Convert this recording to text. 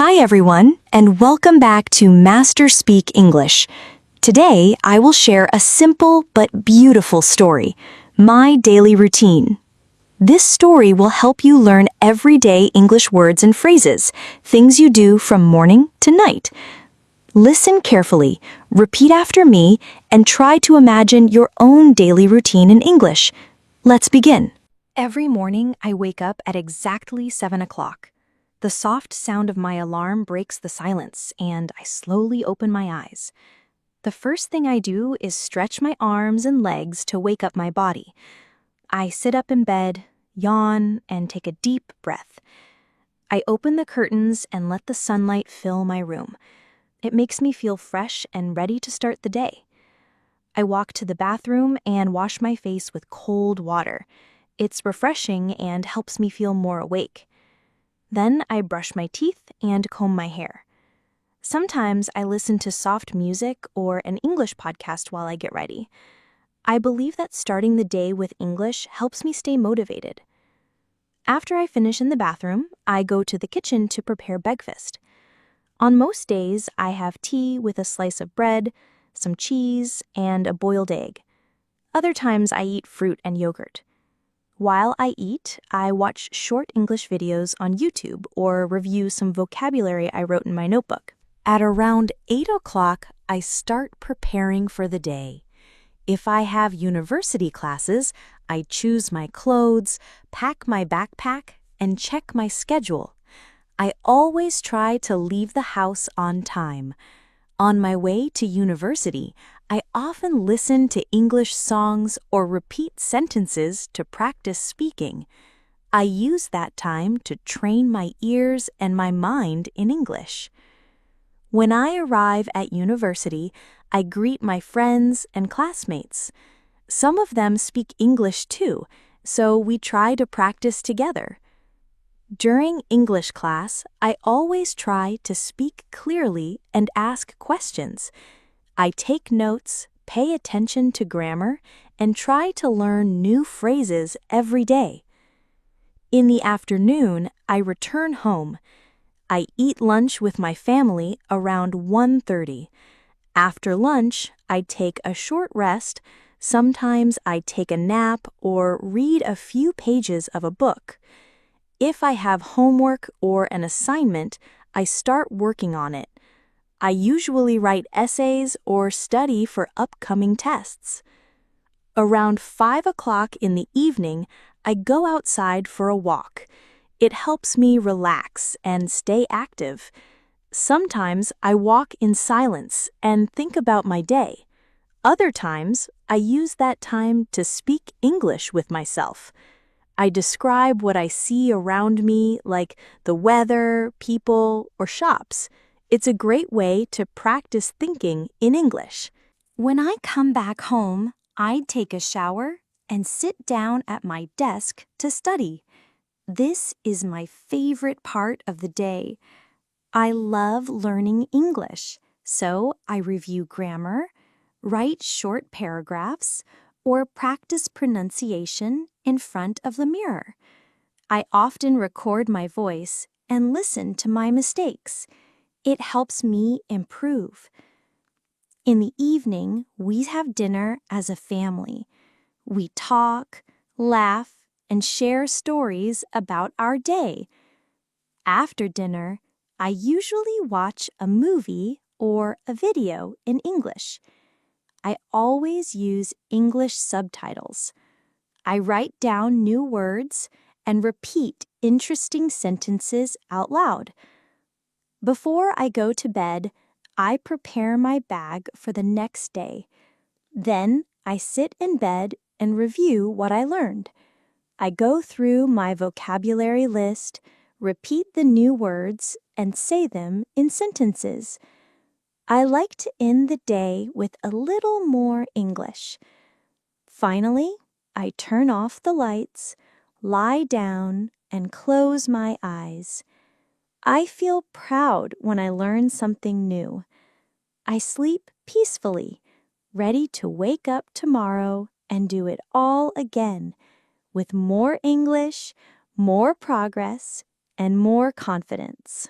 Hi everyone, and welcome back to Master Speak English. Today, I will share a simple but beautiful story, My Daily Routine. This story will help you learn everyday English words and phrases, things you do from morning to night. Listen carefully, repeat after me, and try to imagine your own daily routine in English. Let's begin. Every morning, I wake up at exactly 7 o'clock. The soft sound of my alarm breaks the silence, and I slowly open my eyes. The first thing I do is stretch my arms and legs to wake up my body. I sit up in bed, yawn, and take a deep breath. I open the curtains and let the sunlight fill my room. It makes me feel fresh and ready to start the day. I walk to the bathroom and wash my face with cold water. It's refreshing and helps me feel more awake. Then I brush my teeth and comb my hair. Sometimes I listen to soft music or an English podcast while I get ready. I believe that starting the day with English helps me stay motivated. After I finish in the bathroom, I go to the kitchen to prepare breakfast. On most days, I have tea with a slice of bread, some cheese, and a boiled egg. Other times I eat fruit and yogurt. While I eat, I watch short English videos on YouTube or review some vocabulary I wrote in my notebook. At around 8 o'clock, I start preparing for the day. If I have university classes, I choose my clothes, pack my backpack, and check my schedule. I always try to leave the house on time. On my way to university, I often listen to English songs or repeat sentences to practice speaking. I use that time to train my ears and my mind in English. When I arrive at university, I greet my friends and classmates. Some of them speak English too, so we try to practice together. During English class, I always try to speak clearly and ask questions. I take notes, pay attention to grammar, and try to learn new phrases every day. In the afternoon, I return home. I eat lunch with my family around 1:30. After lunch, I take a short rest. Sometimes I take a nap or read a few pages of a book. If I have homework or an assignment, I start working on it. I usually write essays or study for upcoming tests. Around 5 o'clock in the evening, I go outside for a walk. It helps me relax and stay active. Sometimes I walk in silence and think about my day. Other times, I use that time to speak English with myself. I describe what I see around me, like the weather, people, or shops. It's a great way to practice thinking in English. When I come back home, I take a shower and sit down at my desk to study. This is my favorite part of the day. I love learning English, so I review grammar, write short paragraphs, or practice pronunciation in front of the mirror. I often record my voice and listen to my mistakes. It helps me improve. In the evening, we have dinner as a family. We talk, laugh, and share stories about our day. After dinner, I usually watch a movie or a video in English. I always use English subtitles. I write down new words and repeat interesting sentences out loud. Before I go to bed, I prepare my bag for the next day. Then I sit in bed and review what I learned. I go through my vocabulary list, repeat the new words, and say them in sentences. I like to end the day with a little more English. Finally, I turn off the lights, lie down, and close my eyes. I feel proud when I learn something new. I sleep peacefully, ready to wake up tomorrow and do it all again, with more English, more progress, and more confidence.